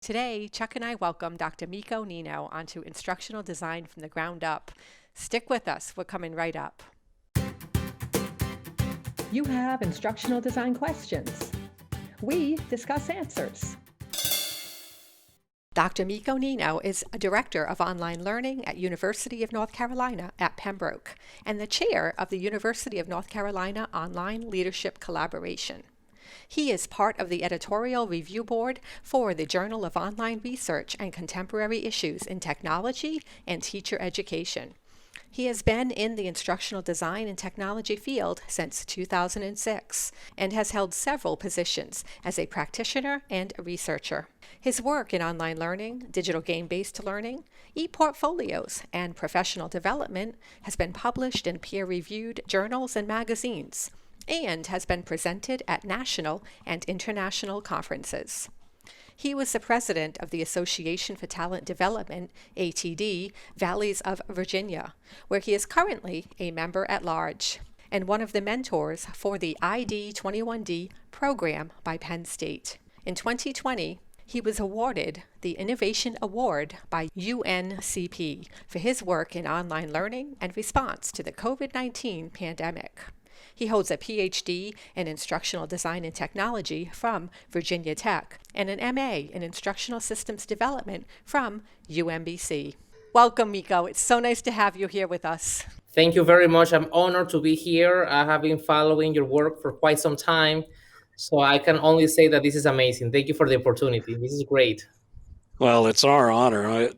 Today, Chuck and I welcome Dr. Miko Nino onto Instructional Design from the Ground Up. Stick with us, we're coming right up. You have instructional design questions. We discuss answers. Dr. Miko Nino is a director of online learning at University of North Carolina at Pembroke and the chair of the University of North Carolina Online Leadership Collaboration. He is part of the editorial review board for the Journal of Online Research and Contemporary Issues in Technology and Teacher Education. He has been in the instructional design and technology field since 2006 and has held several positions as a practitioner and a researcher. His work in online learning, digital game-based learning, e-portfolios, and professional development has been published in peer-reviewed journals and magazines, and has been presented at national and international conferences. He was the president of the Association for Talent Development, ATD, Valleys of Virginia, where he is currently a member at large, and one of the mentors for the ID21D program by Penn State. In 2020, he was awarded the Innovation Award by UNCP for his work in online learning and response to the COVID-19 pandemic. He holds a PhD in Instructional Design and Technology from Virginia Tech and an MA in Instructional Systems Development from UMBC. Welcome, Miko. It's so nice to have you here with us. Thank you very much. I'm honored to be here. I have been following your work for quite some time, so I can only say that this is amazing. Thank you for the opportunity. This is great. Well, it's our honor. I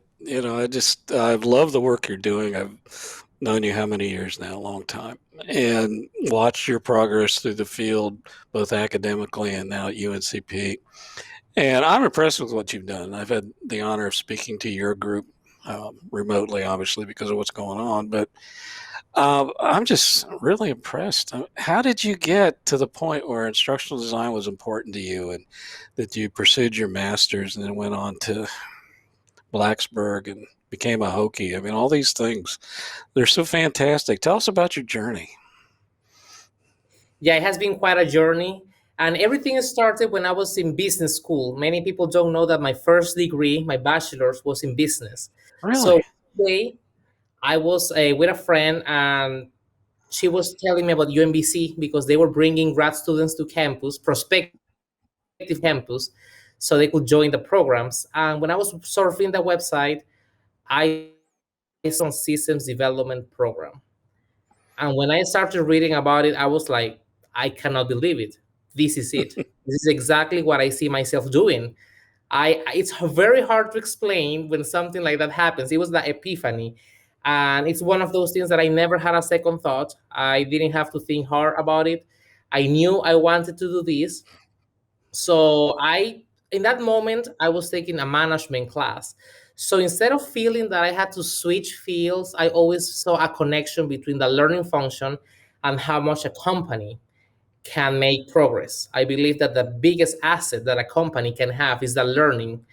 love the work you're doing. I've known you how many years now? A long time. And watched your progress through the field, both academically and now at UNCP. And I'm impressed with what you've done. I've had the honor of speaking to your group remotely, obviously, because of what's going on. But I'm just really impressed. How did you get to the point where instructional design was important to you and that you pursued your master's and then went on to Blacksburg and became a Hokie? I mean, all these things, they're so fantastic. Tell us about your journey. Yeah, it has been quite a journey. And everything started when I was in business school. Many people don't know that my first degree, my bachelor's, was in business. So Really? one day I was with a friend, and she was telling me about UMBC because they were bringing grad students to campus, prospective campus, so they could join the programs. And when I was surfing the website, I saw systems development program. And when I started reading about it, I was like, I cannot believe it. This is it. This is exactly what I see myself doing. It's very hard to explain when something like that happens. It was the epiphany. And it's one of those things that I never had a second thought. I didn't have to think hard about it. I knew I wanted to do this. So in that moment, I was taking a management class. So instead of feeling that I had to switch fields, I always saw a connection between the learning function and how much a company can make progress. I believe that the biggest asset that a company can have is the learning,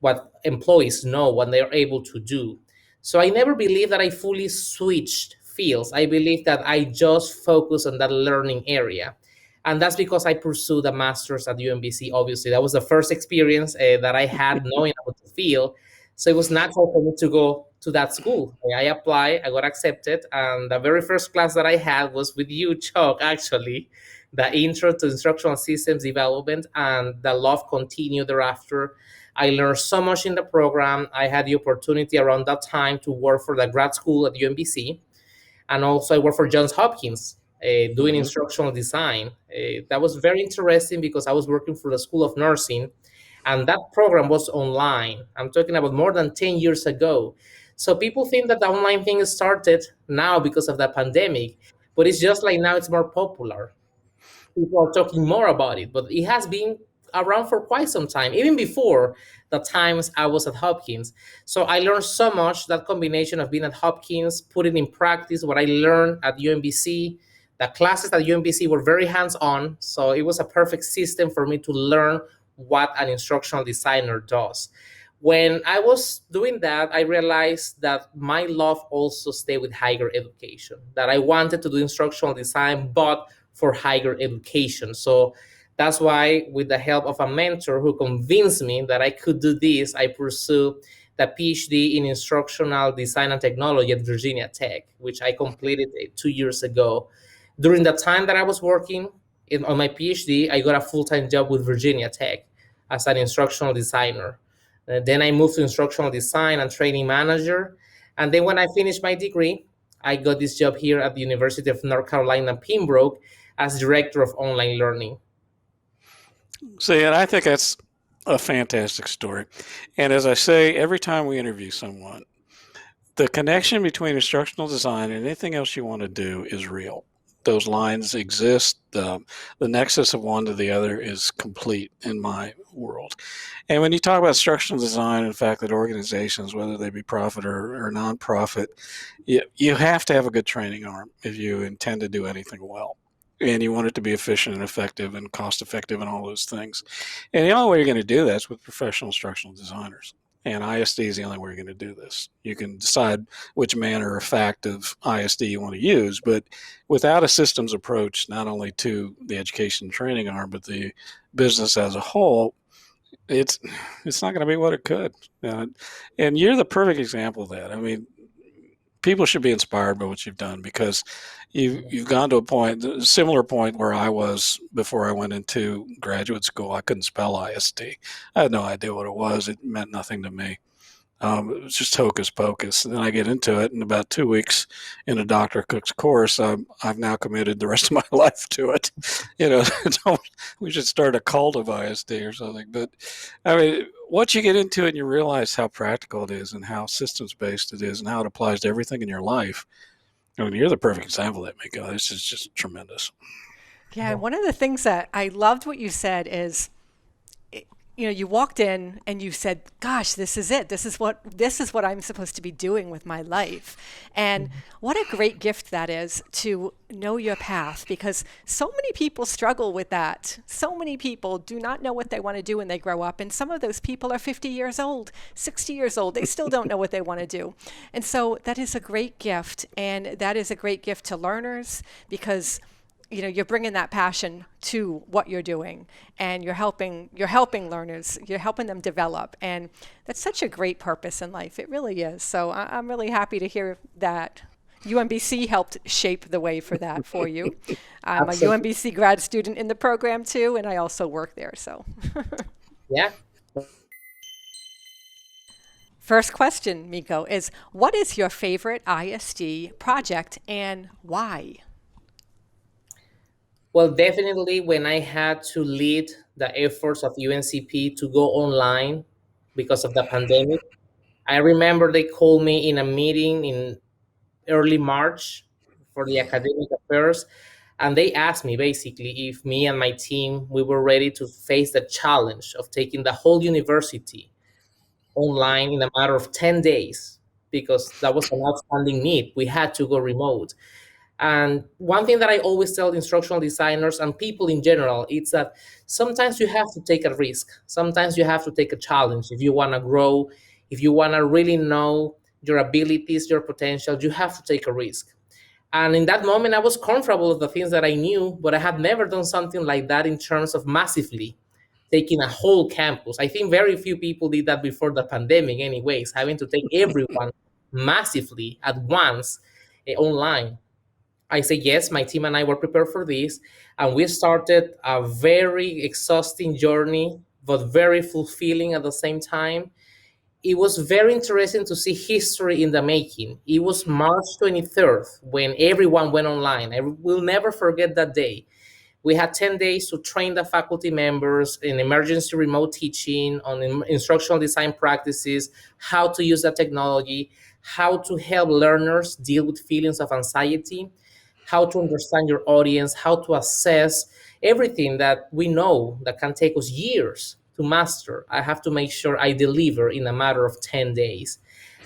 what employees know, what they're able to do. So I never believed that I fully switched fields. I believe that I just focus on that learning area. And that's because I pursued a master's at UMBC. Obviously, that was the first experience that I had knowing about the field. So it was natural for me to go to that school. I applied, I got accepted, and the very first class that I had was with you, Chuck, actually, the intro to instructional systems development, and the love continued thereafter. I learned so much in the program. I had the opportunity around that time to work for the grad school at UMBC, and also I worked for Johns Hopkins doing Mhm. instructional design. That was very interesting because I was working for the School of Nursing, and that program was online. I'm talking about more than 10 years ago. So people think that the online thing started now because of the pandemic, but it's just like now it's more popular. People are talking more about it, but it has been around for quite some time, even before the times I was at Hopkins. So I learned so much, that combination of being at Hopkins, putting in practice what I learned at UMBC. The classes at UMBC were very hands-on, so it was a perfect system for me to learn what an instructional designer does. When I was doing that, I realized that my love also stayed with higher education, that I wanted to do instructional design, but for higher education. So That's why, with the help of a mentor who convinced me that I could do this, I pursued the PhD in instructional design and technology at Virginia Tech, which I completed 2 years ago. During the time that I was working on my PhD, I got a full-time job with Virginia Tech as an instructional designer. Then I moved to instructional design and training manager. And then when I finished my degree, I got this job here at the University of North Carolina, Pembroke, as director of online learning. See, and I think that's a fantastic story. And as I say, every time we interview someone, the connection between instructional design and anything else you want to do is real. Those lines exist. The nexus of one to the other is complete in my world. And when you talk about instructional design, in fact, that organizations, whether they be profit or nonprofit, you have to have a good training arm if you intend to do anything well. And you want it to be efficient and effective and cost effective and all those things. And the only way you're going to do that is with professional instructional designers. And ISD is the only way you're going to do this. You can decide which manner or fact of ISD you want to use, but without a systems approach, not only to the education and training arm, but the business as a whole, it's not going to be what it could. And you're the perfect example of that. I mean, people should be inspired by what you've done, because you've gone to a similar point where I was before I went into graduate school. I couldn't spell ISD. I had no idea what it was. It meant nothing to me. It was just hocus pocus. And then I get into it, and about 2 weeks in a Dr. Cook's course, I've now committed the rest of my life to it. We should start a cult of ISD or something. But I mean, once you get into it and you realize how practical it is and how systems based it is and how it applies to everything in your life, I mean, you're the perfect example of that, Miko. This is just tremendous. Yeah, and one of the things that I loved what you said is, you walked in and you said, gosh, this is it. This is what I'm supposed to be doing with my life. And what a great gift that is, to know your path, because so many people struggle with that. So many people do not know what they want to do when they grow up. And some of those people are 50 years old, 60 years old. They still don't know what they want to do. And so that is a great gift. And that is a great gift to learners, because you're bringing that passion to what you're doing, and you're helping learners, you're helping them develop. And that's such a great purpose in life. It really is. So I'm really happy to hear that UMBC helped shape the way for that for you. I'm a UMBC grad student in the program too, and I also work there. So Yeah. First question, Miko, is what is your favorite ISD project and why? Well, definitely when I had to lead the efforts of UNCP to go online because of the pandemic, I remember they called me in a meeting in early March for the academic affairs, and they asked me basically if me and my team, we were ready to face the challenge of taking the whole university online in a matter of 10 days, because that was an outstanding need. We had to go remote. And one thing that I always tell instructional designers and people in general is that sometimes you have to take a risk. Sometimes you have to take a challenge. If you want to grow, if you want to really know your abilities, your potential, you have to take a risk. And in that moment, I was comfortable with the things that I knew, but I had never done something like that in terms of massively taking a whole campus. I think very few people did that before the pandemic anyways, having to take everyone massively at once online. I say yes, my team and I were prepared for this, and we started a very exhausting journey, but very fulfilling at the same time. It was very interesting to see history in the making. It was March 23rd when everyone went online. I will never forget that day. We had 10 days to train the faculty members in emergency remote teaching, on instructional design practices, how to use the technology, how to help learners deal with feelings of anxiety, how to understand your audience, how to assess everything that we know that can take us years to master. I have to make sure I deliver in a matter of 10 days.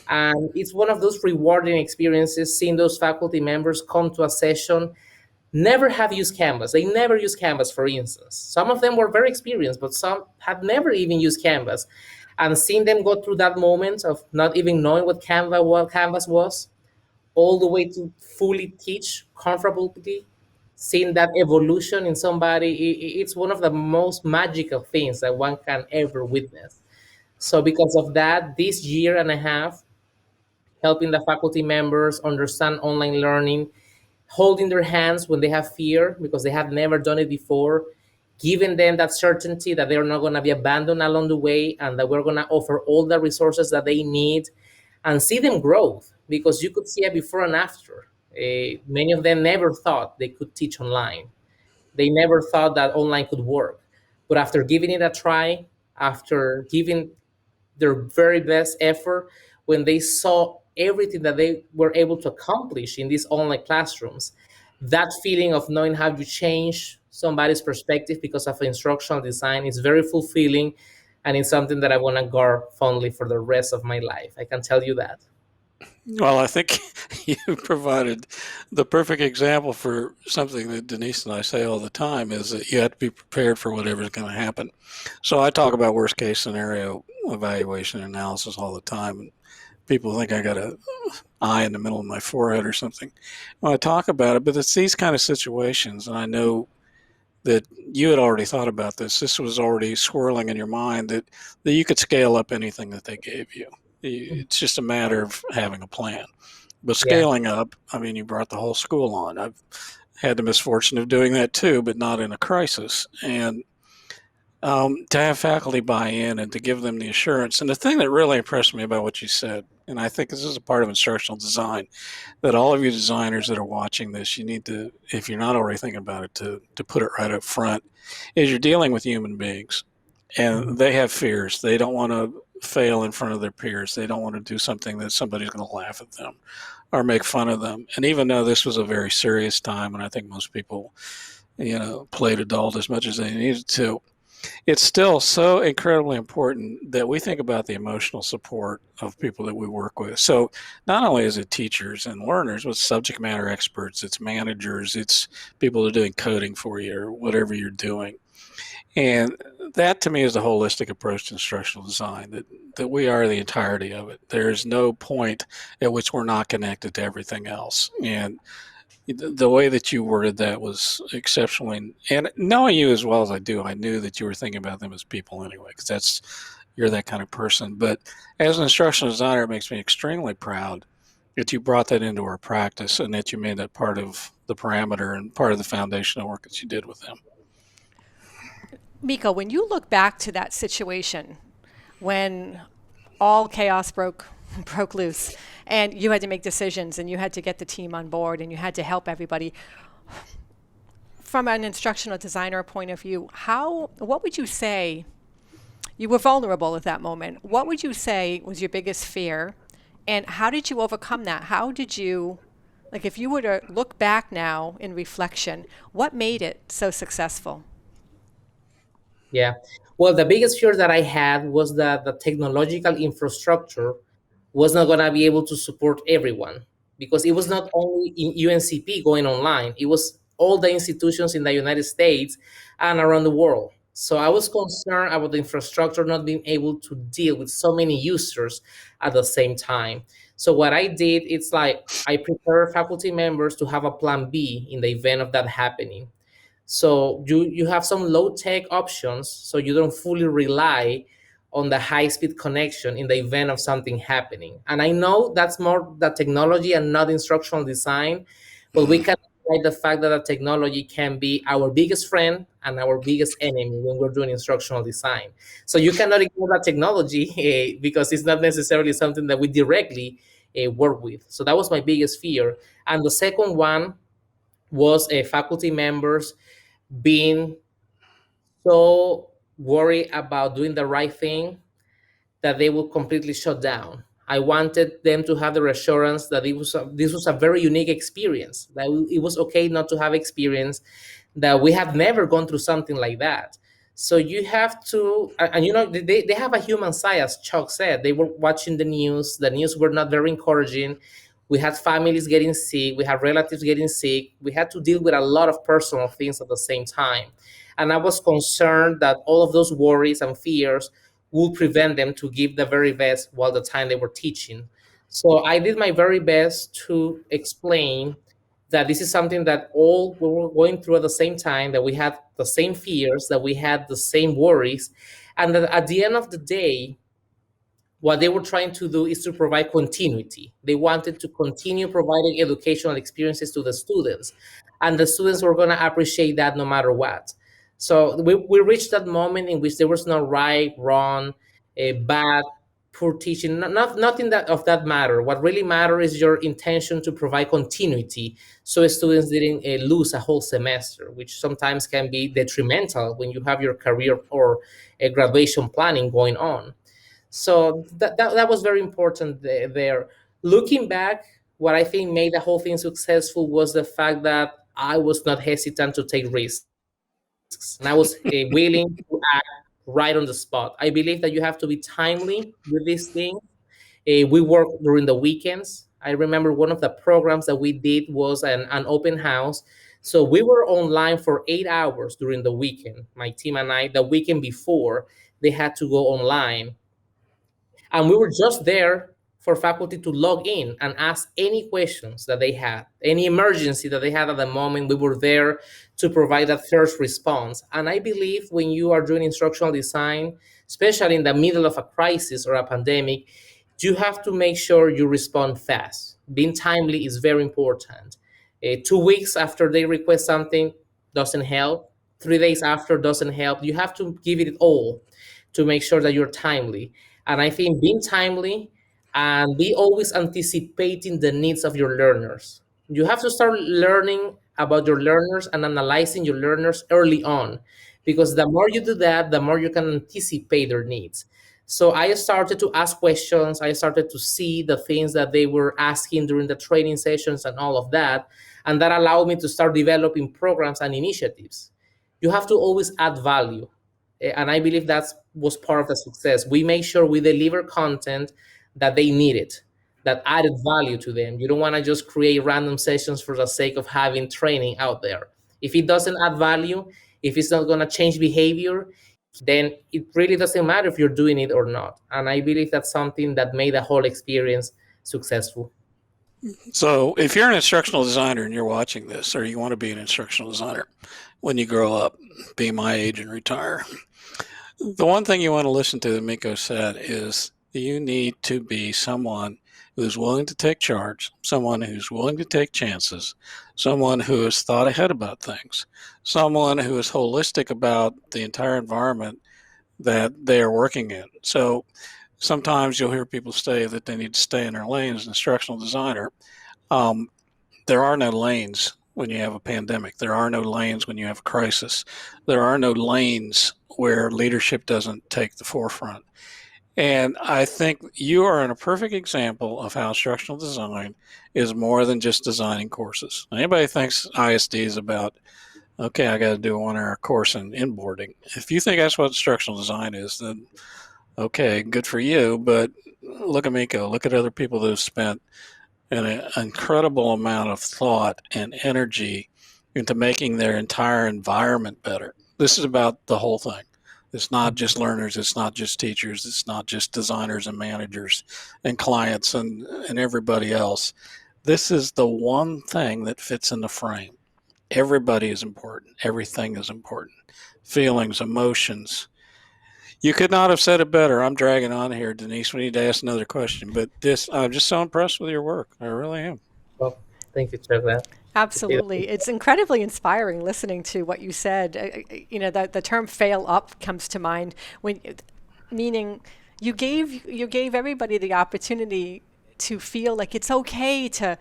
And it's one of those rewarding experiences seeing those faculty members come to a session, never have used Canvas. They never used Canvas, for instance. Some of them were very experienced, but some had never even used Canvas. And seeing them go through that moment of not even knowing what Canvas was, all the way to fully teach comfortably, seeing that evolution in somebody, it's one of the most magical things that one can ever witness. So because of that, this year and a half, helping the faculty members understand online learning, holding their hands when they have fear because they have never done it before, giving them that certainty that they're not going to be abandoned along the way and that we're going to offer all the resources that they need and see them grow because you could see a before and after. Many of them never thought they could teach online. They never thought that online could work. But after giving it a try, after giving their very best effort, when they saw everything that they were able to accomplish in these online classrooms, that feeling of knowing how you change somebody's perspective because of instructional design is very fulfilling, and it's something that I want to guard fondly for the rest of my life. I can tell you that. Well, I think you provided the perfect example for something that Denise and I say all the time is that you have to be prepared for whatever's going to happen. So I talk about worst case scenario evaluation and analysis all the time. And people think I got an eye in the middle of my forehead or something when I talk about it, but it's these kind of situations. And I know that you had already thought about this. This was already swirling in your mind that you could scale up anything that they gave you. It's just a matter of having a plan. But scaling up, I mean, you brought the whole school on. I've had the misfortune of doing that too, but not in a crisis. And to have faculty buy in and to give them the assurance. And the thing that really impressed me about what you said, and I think this is a part of instructional design, that all of you designers that are watching this, you need to, if you're not already thinking about it, to put it right up front, is you're dealing with human beings. And they have fears. They don't want to fail in front of their peers. They don't want to do something that somebody's going to laugh at them or make fun of them. And even though this was a very serious time, and I think most people, played adult as much as they needed to, it's still so incredibly important that we think about the emotional support of people that we work with. So not only is it teachers and learners, but subject matter experts, it's managers, it's people that are doing coding for you or whatever you're doing. And that to me is a holistic approach to instructional design, that we are the entirety of it. There's no point at which we're not connected to everything else. And the way that you worded that was exceptionally, and knowing you as well as I do, I knew that you were thinking about them as people anyway, because you're that kind of person. But as an instructional designer, it makes me extremely proud that you brought that into our practice and that you made that part of the parameter and part of the foundational work that you did with them. Miko, when you look back to that situation when all chaos broke loose and you had to make decisions and you had to get the team on board and you had to help everybody, from an instructional designer point of view, what would you say, you were vulnerable at that moment, what would you say was your biggest fear and how did you overcome that? How did you, like if you were to look back now in reflection, what made it so successful? Yeah. Well, the biggest fear that I had was that the technological infrastructure was not going to be able to support everyone because it was not only in UNCP going online, it was all the institutions in the United States and around the world. So I was concerned about the infrastructure not being able to deal with so many users at the same time. So what I did, it's like I prepare faculty members to have a plan B in the event of that happening. So you have some low tech options so you don't fully rely on the high speed connection in the event of something happening. And I know that's more the technology and not instructional design, but we can highlight the fact that the technology can be our biggest friend and our biggest enemy when we're doing instructional design. So you cannot ignore that technology because it's not necessarily something that we directly work with. So that was my biggest fear. And the second one was faculty members being so worried about doing the right thing that they will completely shut down. I wanted them to have the reassurance that this was a very unique experience, that it was okay not to have experience, that we have never gone through something like that. So you have to, and they have a human side, as Chuck said. They were watching the news were not very encouraging. We had families getting sick, we had relatives getting sick, we had to deal with a lot of personal things at the same time. And I was concerned that all of those worries and fears would prevent them to give the very best while the time they were teaching. So I did my very best to explain that this is something that all we were going through at the same time, that we had the same fears, that we had the same worries, and that at the end of the day, what they were trying to do is to provide continuity. They wanted to continue providing educational experiences to the students, and the students were going to appreciate that no matter what. So we reached that moment in which there was no right, wrong, bad, poor teaching. Nothing that of that matter. What really mattered is your intention to provide continuity, so students didn't lose a whole semester, which sometimes can be detrimental when you have your career or graduation planning going on. So that was very important there. Looking back, what I think made the whole thing successful was the fact that I was not hesitant to take risks, and I was willing to act right on the spot. I believe that you have to be timely with these things. We work during the weekends. I remember one of the programs that we did was an open house. So we were online for 8 hours during the weekend. My team and I, the weekend before, they had to go online, and we were just there for faculty to log in and ask any questions that they had, any emergency that they had at the moment. We were there to provide that first response. And I believe when you are doing instructional design, especially in the middle of a crisis or a pandemic, you have to make sure you respond fast. Being timely is very important. 2 weeks after they request something doesn't help. 3 days after doesn't help. You have to give it all to make sure that you're timely. And I think being timely and be always anticipating the needs of your learners. You have to start learning about your learners and analyzing your learners early on, because the more you do that, the more you can anticipate their needs. So I started to ask questions. I started to see the things that they were asking during the training sessions and all of that. And that allowed me to start developing programs and initiatives. You have to always add value. And I believe that was part of the success. We make sure we deliver content that they needed, that added value to them. You don't want to just create random sessions for the sake of having training out there. If it doesn't add value, if it's not going to change behavior, then it really doesn't matter if you're doing it or not. And I believe that's something that made the whole experience successful. So if you're an instructional designer and you're watching this, or you want to be an instructional designer when you grow up, be my age and retire, the one thing you want to listen to that Miko said is you need to be someone who's willing to take charge, someone who's willing to take chances, someone who has thought ahead about things, someone who is holistic about the entire environment that they are working in. So sometimes you'll hear people say that they need to stay in their lane as an instructional designer. There are no lanes when you have a pandemic. There are no lanes when you have a crisis. There are no lanes where leadership doesn't take the forefront. And I think you are in a perfect example of how instructional design is more than just designing courses. Anybody thinks ISD is about, okay, I got to do a 1-hour course in inboarding. If you think that's what instructional design is, then okay, good for you. But look at Miko, look at other people that have spent an incredible amount of thought and energy into making their entire environment better. This is about the whole thing. It's not just learners, it's not just teachers, it's not just designers and managers and clients and everybody else. This is the one thing that fits in the frame. Everybody is important. Everything is important. Feelings, emotions. You could not have said it better. I'm dragging on here, Denise. We need to ask another question. But I'm just so impressed with your work. I really am. Well, thank you, Trevor. Absolutely. It's incredibly inspiring listening to what you said. The term fail up comes to mind, meaning you gave everybody the opportunity to feel like it's okay to.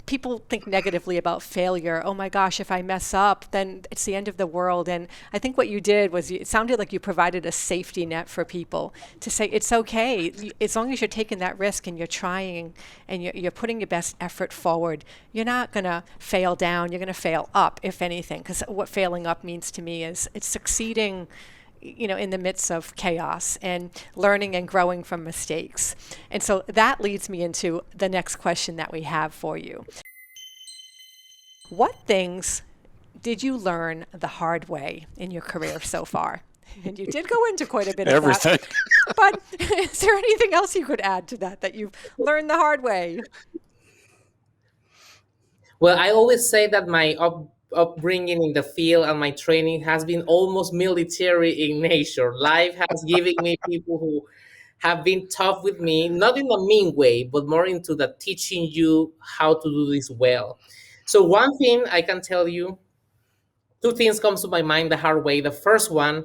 People think negatively about failure. Oh my gosh, if I mess up, then it's the end of the world. And I think what you did was, it sounded like you provided a safety net for people to say, it's okay. As long as you're taking that risk and you're trying and you're putting your best effort forward, you're not going to fail down. You're going to fail up, if anything. Because what failing up means to me is it's succeeding in the midst of chaos and learning and growing from mistakes. And so that leads me into the next question that we have for you. What things did you learn the hard way in your career so far? And you did go into quite a bit of everything. That. But is there anything else you could add to that you've learned the hard way? Well, I always say that my upbringing in the field and my training has been almost military in nature. Life has given me people who have been tough with me, not in a mean way, but more into the teaching you how to do this well. So one thing I can tell you, two things comes to my mind the hard way. The first one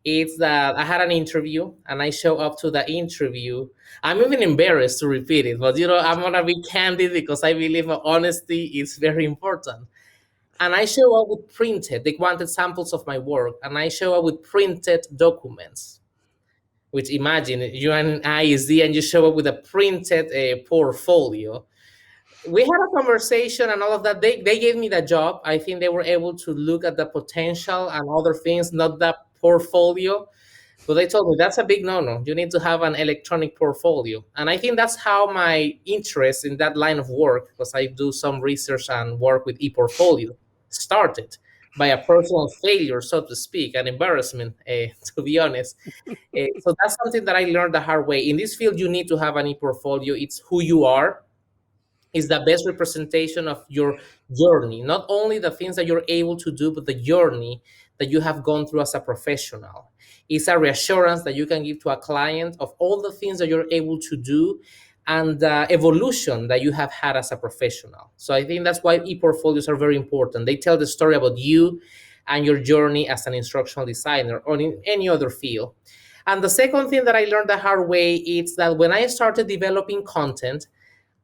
is that I had an interview and I show up to the interview. I'm even embarrassed to repeat it, but I'm gonna be candid because I believe honesty is very important. And I show up with printed, they wanted samples of my work, and I show up with printed documents. Which imagine you're an ISD and you show up with a printed portfolio. We had a conversation and all of that. They gave me the job. I think they were able to look at the potential and other things, not the portfolio. But they told me that's a big no-no. You need to have an electronic portfolio. And I think that's how my interest in that line of work, because I do some research and work with e-portfolio, started by a personal failure, so to speak, an embarrassment, to be honest. So that's something that I learned the hard way. In this field, you need to have an e-portfolio. It's who you are, is the best representation of your journey, not only the things that you're able to do, but the journey that you have gone through as a professional. It's a reassurance that you can give to a client of all the things that you're able to do and the evolution that you have had as a professional. So I think that's why e-portfolios are very important. They tell the story about you and your journey as an instructional designer or in any other field. And the second thing that I learned the hard way is that when I started developing content,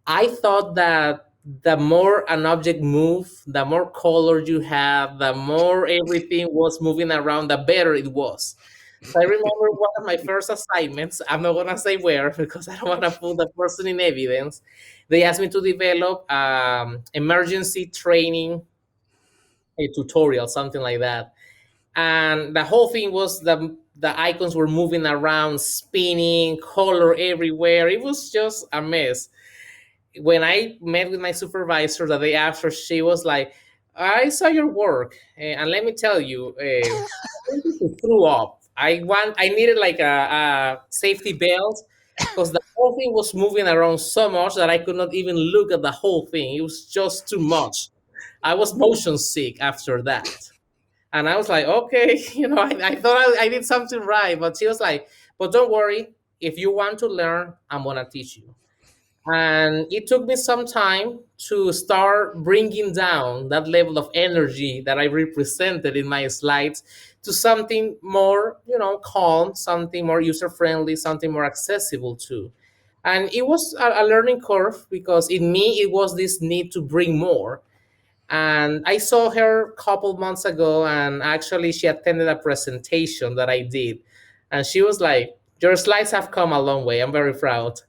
I thought that the more an object moved, the more color you have, the more everything was moving around, the better it was. So I remember one of my first assignments. I'm not gonna say where because I don't want to put the person in evidence. They asked me to develop emergency training, a tutorial, something like that. And the whole thing was the icons were moving around, spinning, color everywhere. It was just a mess. When I met with my supervisor the day after, she was like, "I saw your work, and let me tell you, I threw up. I needed like a safety belt because the whole thing was moving around so much that I could not even look at the whole thing. It was just too much. I was motion sick after that." And I was like, okay, I thought I did something right. But she was like, but don't worry. If you want to learn, I'm going to teach you. And it took me some time to start bringing down that level of energy that I represented in my slides to something more, calm, something more user friendly, something more accessible too. And it was a learning curve because in me, it was this need to bring more. And I saw her a couple months ago, and actually, she attended a presentation that I did. And she was like, your slides have come a long way. I'm very proud.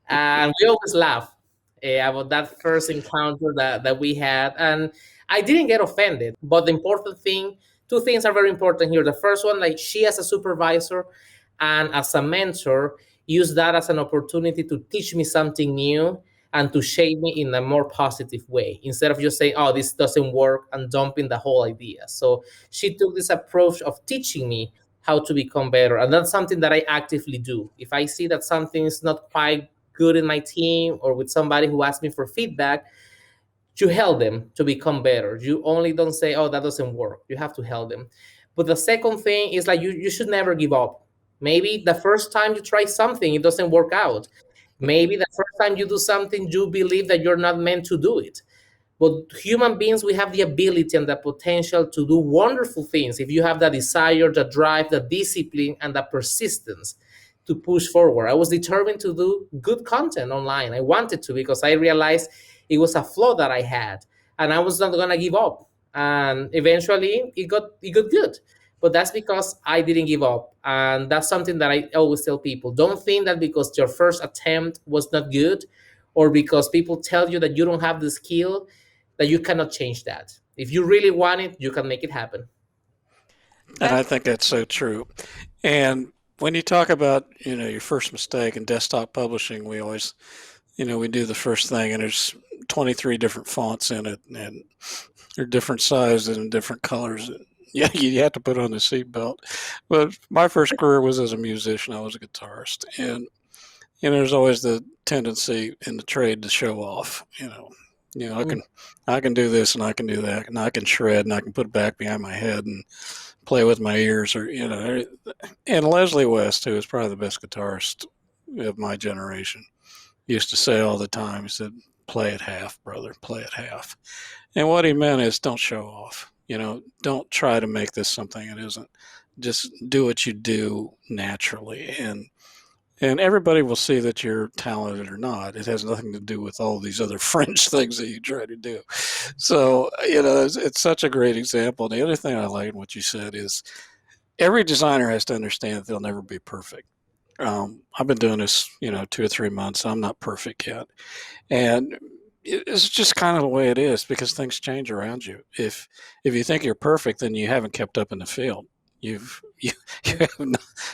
And we always laugh about that first encounter that we had. And I didn't get offended. But the important thing, two things are very important here. The first one, like she as a supervisor and as a mentor, used that as an opportunity to teach me something new and to shape me in a more positive way instead of just saying, oh, this doesn't work and dumping the whole idea. So she took this approach of teaching me how to become better. And that's something that I actively do. If I see that something is not quite good in my team or with somebody who asks me for feedback, you help them to become better. You only don't say, oh, that doesn't work. You have to help them. But the second thing is like you should never give up. Maybe the first time you try something, it doesn't work out. Maybe the first time you do something, you believe that you're not meant to do it. But human beings, we have the ability and the potential to do wonderful things if you have the desire, the drive, the discipline, and the persistence to push forward. I was determined to do good content online. I wanted to because I realized it was a flaw that I had, and I was not gonna give up. And eventually, it got good. But that's because I didn't give up, and that's something that I always tell people: don't think that because your first attempt was not good, or because people tell you that you don't have the skill, that you cannot change that. If you really want it, you can make it happen. And I That think that's so true. And when you talk about, your first mistake in desktop publishing, we always, we do the first thing and there's 23 different fonts in it and they're different sizes and different colors. Yeah, you have to put on the seatbelt. But my first career was as a musician. I was a guitarist. And, there's always the tendency in the trade to show off, You know, I can do this and I can do that and I can shred and I can put it back behind my head and play with my ears or and Leslie West, who is probably the best guitarist of my generation, used to say all the time, he said, play it half, brother, play it half. And what he meant is don't show off. Don't try to make this something it isn't. Just do what you do naturally, and everybody will see that you're talented or not. It has nothing to do with all these other fringe things that you try to do. So, it's such a great example. The other thing I like in what you said is every designer has to understand that they'll never be perfect. I've been doing this, 2 or 3 months. I'm not perfect yet. And it's just kind of the way it is because things change around you. If you think you're perfect, then you haven't kept up in the field. You've you,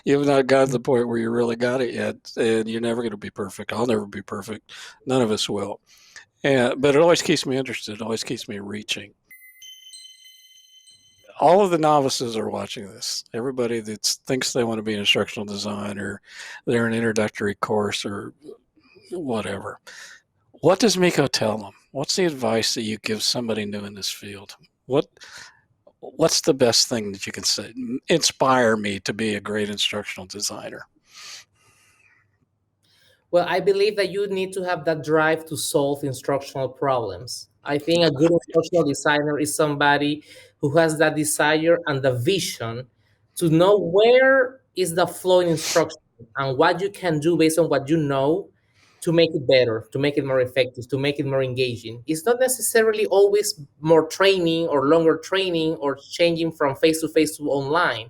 you have not gotten to the point where you really got it yet, and you're never going to be perfect. I'll never be perfect. None of us will. But it always keeps me interested. It always keeps me reaching. All of the novices are watching this. Everybody that thinks they want to be an instructional designer, they're an introductory course or whatever. What does Miko tell them? What's the advice that you give somebody new in this field? What's the best thing that you can say? Inspire me to be a great instructional designer. Well, I believe that you need to have that drive to solve instructional problems. I think a good instructional designer is somebody who has that desire and the vision to know where is the flow in instruction and what you can do based on what you know to make it better, to make it more effective, to make it more engaging. It's not necessarily always more training or longer training or changing from face to face to online.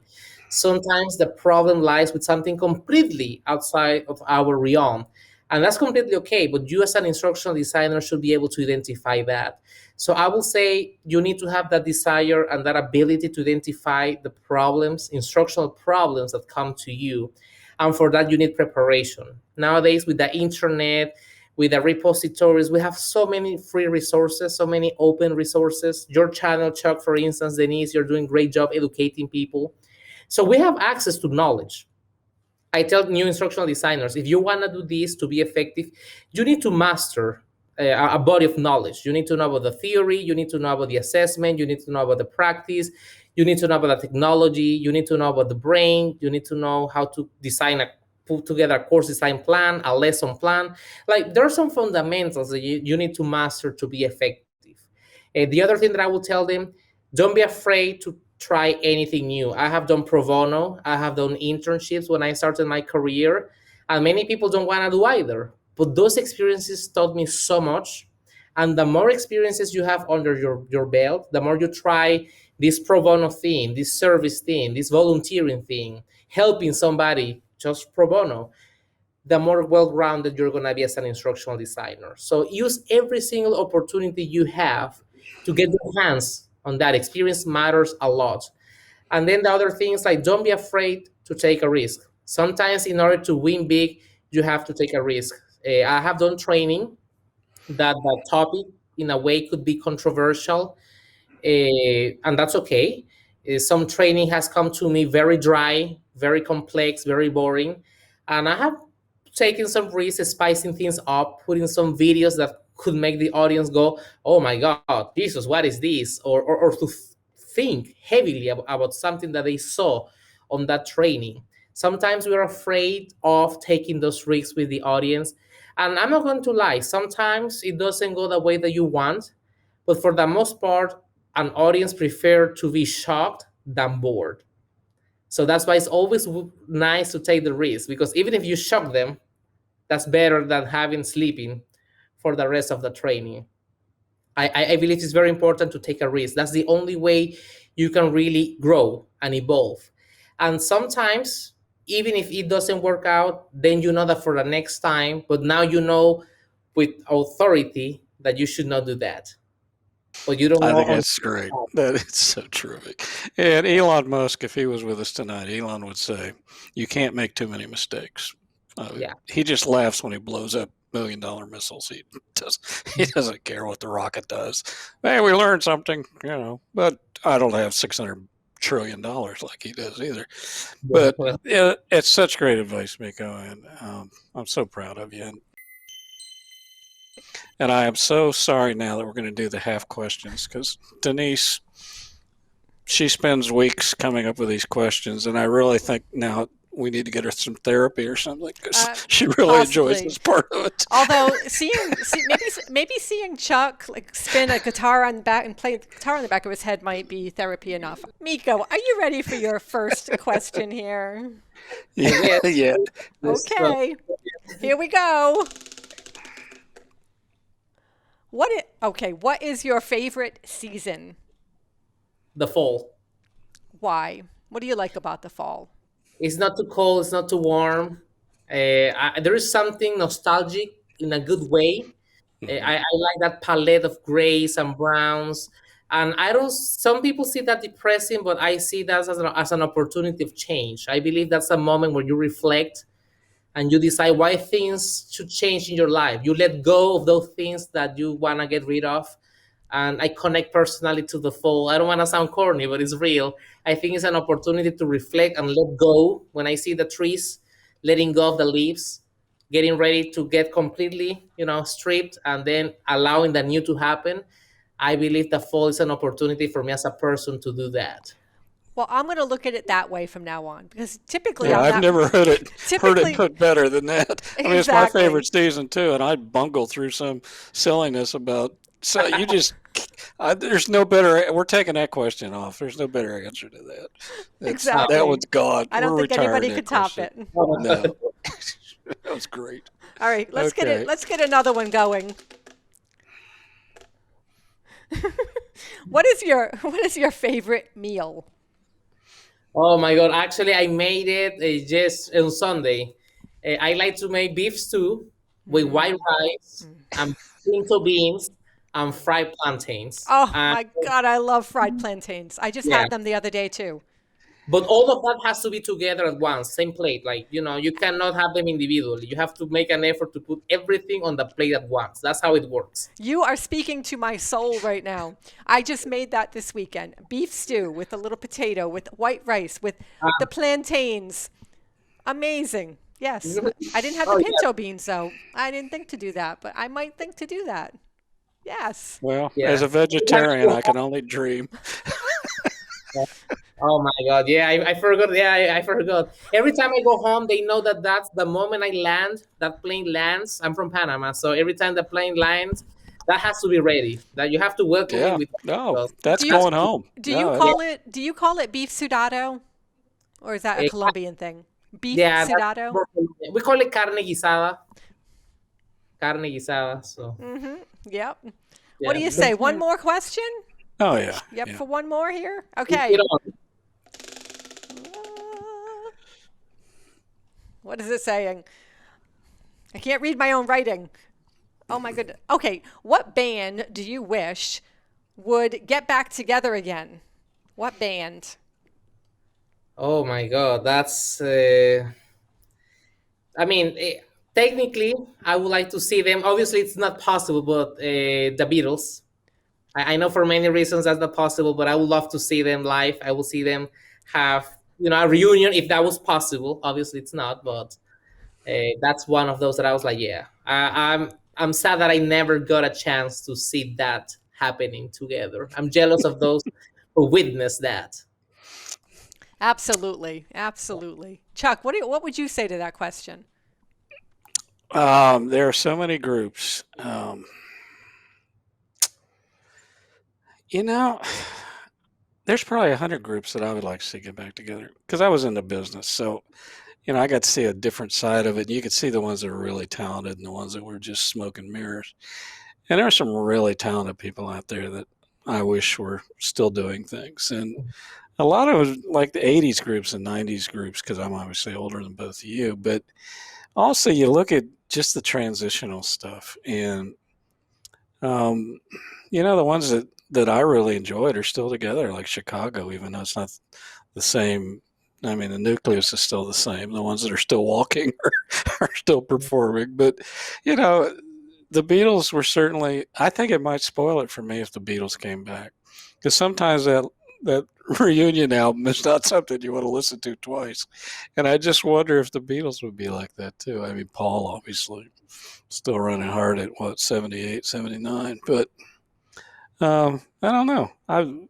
Sometimes the problem lies with something completely outside of our realm. And that's completely okay. But you, as an instructional designer, should be able to identify that. So I will say you need to have that desire and that ability to identify the problems, instructional problems that come to you. And for that, you need preparation. Nowadays, with the internet, with the repositories, we have so many free resources, so many open resources. Your channel, Chuck, for instance, Denise, you're doing a great job educating people. So we have access to knowledge. I tell new instructional designers, if you want to do this to be effective, you need to master a body of knowledge. You need to know about the theory, you need to know about the assessment, you need to know about the practice, you need to know about the technology, you need to know about the brain, you need to know how to put together a course design plan, a lesson plan. Like there are some fundamentals that you need to master to be effective. The other thing that I will tell them, don't be afraid to try anything new. I have done pro bono, I have done internships when I started my career, and many people don't want to do either. But those experiences taught me so much. And the more experiences you have under your belt, the more you try this pro bono thing, this service thing, this volunteering thing, helping somebody just pro bono, the more well-rounded you're going to be as an instructional designer. So use every single opportunity you have to get your hands on that. Experience matters a lot. And then the other things, like don't be afraid to take a risk. Sometimes in order to win big, you have to take a risk. I have done training that topic in a way could be controversial, and that's okay. Some training has come to me very dry, very complex, very boring, and I have taken some risks, spicing things up, putting some videos that could make the audience go, "Oh my God, Jesus, what is this?" or to think heavily about something that they saw on that training. Sometimes we're afraid of taking those risks with the audience, and I'm not going to lie. Sometimes it doesn't go the way that you want, but for the most part, an audience prefer to be shocked than bored. So that's why it's always nice to take the risk, because even if you shock them, that's better than having sleeping for the rest of the training. I believe it's very important to take a risk. That's the only way you can really grow and evolve. And sometimes, even if it doesn't work out, then you know that for the next time, but now you know with authority that you should not do that. But you don't I know think that's great. That is so terrific. And Elon Musk, if he was with us tonight, Elon would say, "You can't make too many mistakes." Yeah. He just laughs when he blows up $1 million missiles. He doesn't care what the rocket does. Hey, we learned something, but I don't have $600 trillion like he does either. But Well, it's such great advice, Miko, and I'm so proud of you. And And I am so sorry now that we're going to do the half questions because Denise, she spends weeks coming up with these questions, and I really think now we need to get her some therapy or something because she really enjoys Possibly. this part of it. Although maybe seeing Chuck like spin a guitar on the back and play the guitar on the back of his head might be therapy enough. Miko, are you ready for your first question here? Yeah, yeah. Okay, here we go. What is your favorite season? The fall. Why? What do you like about the fall? It's not too cold. It's not too warm. There is something nostalgic in a good way. I like that palette of grays and browns. And I don't. Some people see that depressing, but I see that as an opportunity of change. I believe that's a moment where you reflect and you decide why things should change in your life. You let go of those things that you want to get rid of. And I connect personally to the fall. I don't want to sound corny, but it's real. I think it's an opportunity to reflect and let go. When I see the trees letting go of the leaves, getting ready to get completely, stripped, and then allowing the new to happen, I believe the fall is an opportunity for me as a person to do that. Well, I'm going to look at it that way from now on because typically Yeah, I'm I've not. never heard it Typically, put better than that. I mean, it's my exactly. favorite season too, and I bungle through some silliness about. So you just, there's no better. We're taking that question off. There's no better answer to that. Exactly. That one's gone. I don't We're think retiring anybody that could top question. it. No, that was great. All right, let's get Okay. it. Let's get another one going. What is your favorite meal? Oh my God. Actually, I made it just on Sunday. I like to make beef stew with white rice and pinto beans and fried plantains. Oh And my God, I love fried plantains. I just yeah, had them the other day too. but all of that has to be together at once, same plate. Like, you cannot have them individually. You have to make an effort to put everything on the plate at once. That's how it works. You are speaking to my soul right now. I just made that this weekend. Beef stew with a little potato, with white rice, with the plantains. Amazing. Yes. I didn't have the Oh, pinto beans though. I didn't think to do that, but I might think to do that. Yes. Well, yeah. as a vegetarian, I can only dream. Oh my God. Yeah, I forgot. Yeah, I forgot. Every time I go home, they know that that's the moment I land, that plane lands. I'm from Panama. So every time the plane lands, that has to be ready. That you have to welcome me Yeah. with. No, that's Do you- going home. Do you No, do you call it beef sudado? Or is that a Eh, Colombian thing? Beef Yeah, sudado? we call it carne guisada. Carne guisada. So, Yep. yeah. What do you say? One more question? Oh yeah. Yep, Yeah. for one more here? You Okay. know, What is it saying? I can't read my own writing. Oh my goodness. Okay, what band do you wish would get back together again? What band? oh my God, that's. I mean, technically, I would like to see them. Obviously, it's not possible, but the Beatles. I know for many reasons that's not possible, but I would love to see them live. I will see them have a reunion if that was possible. Obviously, it's not, but that's one of those that I was like, yeah. I'm sad that I never got a chance to see that happening together. I'm jealous of those who witnessed that. Absolutely. Absolutely. Chuck, what would you say to that question? There are so many groups. You know, there's probably 100 groups that I would like to see get back together because I was in the business. So, I got to see a different side of it. You could see the ones that are really talented and the ones that were just smoke and mirrors. And there are some really talented people out there that I wish were still doing things. And a lot of it was like the 80s groups and 90s groups because I'm obviously older than both of you. But also, you look at just the transitional stuff. And, the ones that I really enjoyed are still together, like Chicago, even though it's not the same. I mean, the nucleus is still the same. The ones that are still walking are still performing. But, the Beatles were certainly, I think it might spoil it for me if the Beatles came back. Because sometimes that reunion album is not something you want to listen to twice. And I just wonder if the Beatles would be like that too. I mean, Paul obviously still running hard at what, 78, 79, but I don't know. I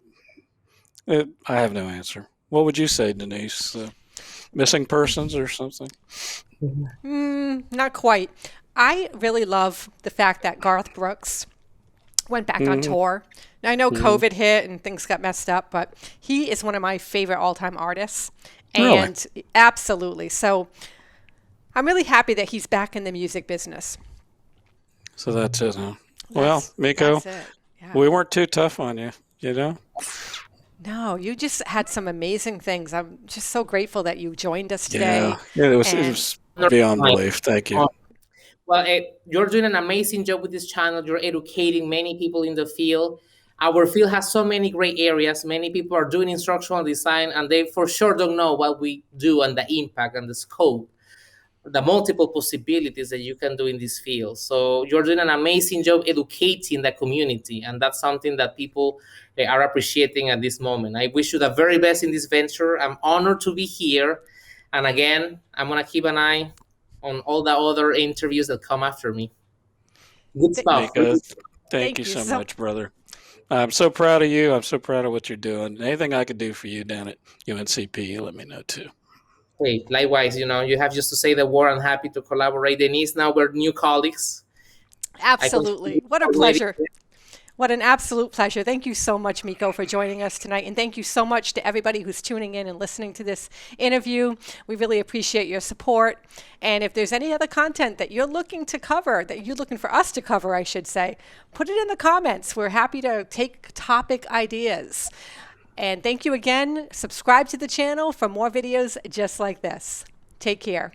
have no answer. What would you say, Denise? Missing persons or something? Not quite. I really love the fact that Garth Brooks went back on tour. Now, I know COVID hit and things got messed up, but he is one of my favorite all-time artists. Really? And absolutely. So I'm really happy that he's back in the music business. So that's it, huh? Well, Miko, That's it. Yeah. we weren't too tough on you, you know? No, you just had some amazing things. I'm just so grateful that you joined us today. Yeah, it And was beyond belief. Thank you. Well, you're doing an amazing job with this channel. You're educating many people in the field. Our field has so many great areas. Many people are doing instructional design, and they for sure don't know what we do and the impact and the scope, the multiple possibilities that you can do in this field. So you're doing an amazing job educating the community, and that's something that people are appreciating at this moment. I wish you the very best in this venture. I'm honored to be here. And again, I'm going to keep an eye on all the other interviews that come after me. Good stuff. Miko, thank you so much, brother. I'm so proud of you. I'm so proud of what you're doing. Anything I could do for you down at UNCP, let me know too. Hey, likewise, you have just to say the word. I'm happy to collaborate. Denise, now we're new colleagues. absolutely. What a pleasure. What an absolute pleasure. Thank you so much, Miko, for joining us tonight. And thank you so much to everybody who's tuning in and listening to this interview. We really appreciate your support. And if there's any other content that you're looking to cover, that you're looking for us to cover, I should say, put it in the comments. We're happy to take topic ideas. And thank you again. Subscribe to the channel for more videos just like this. Take care.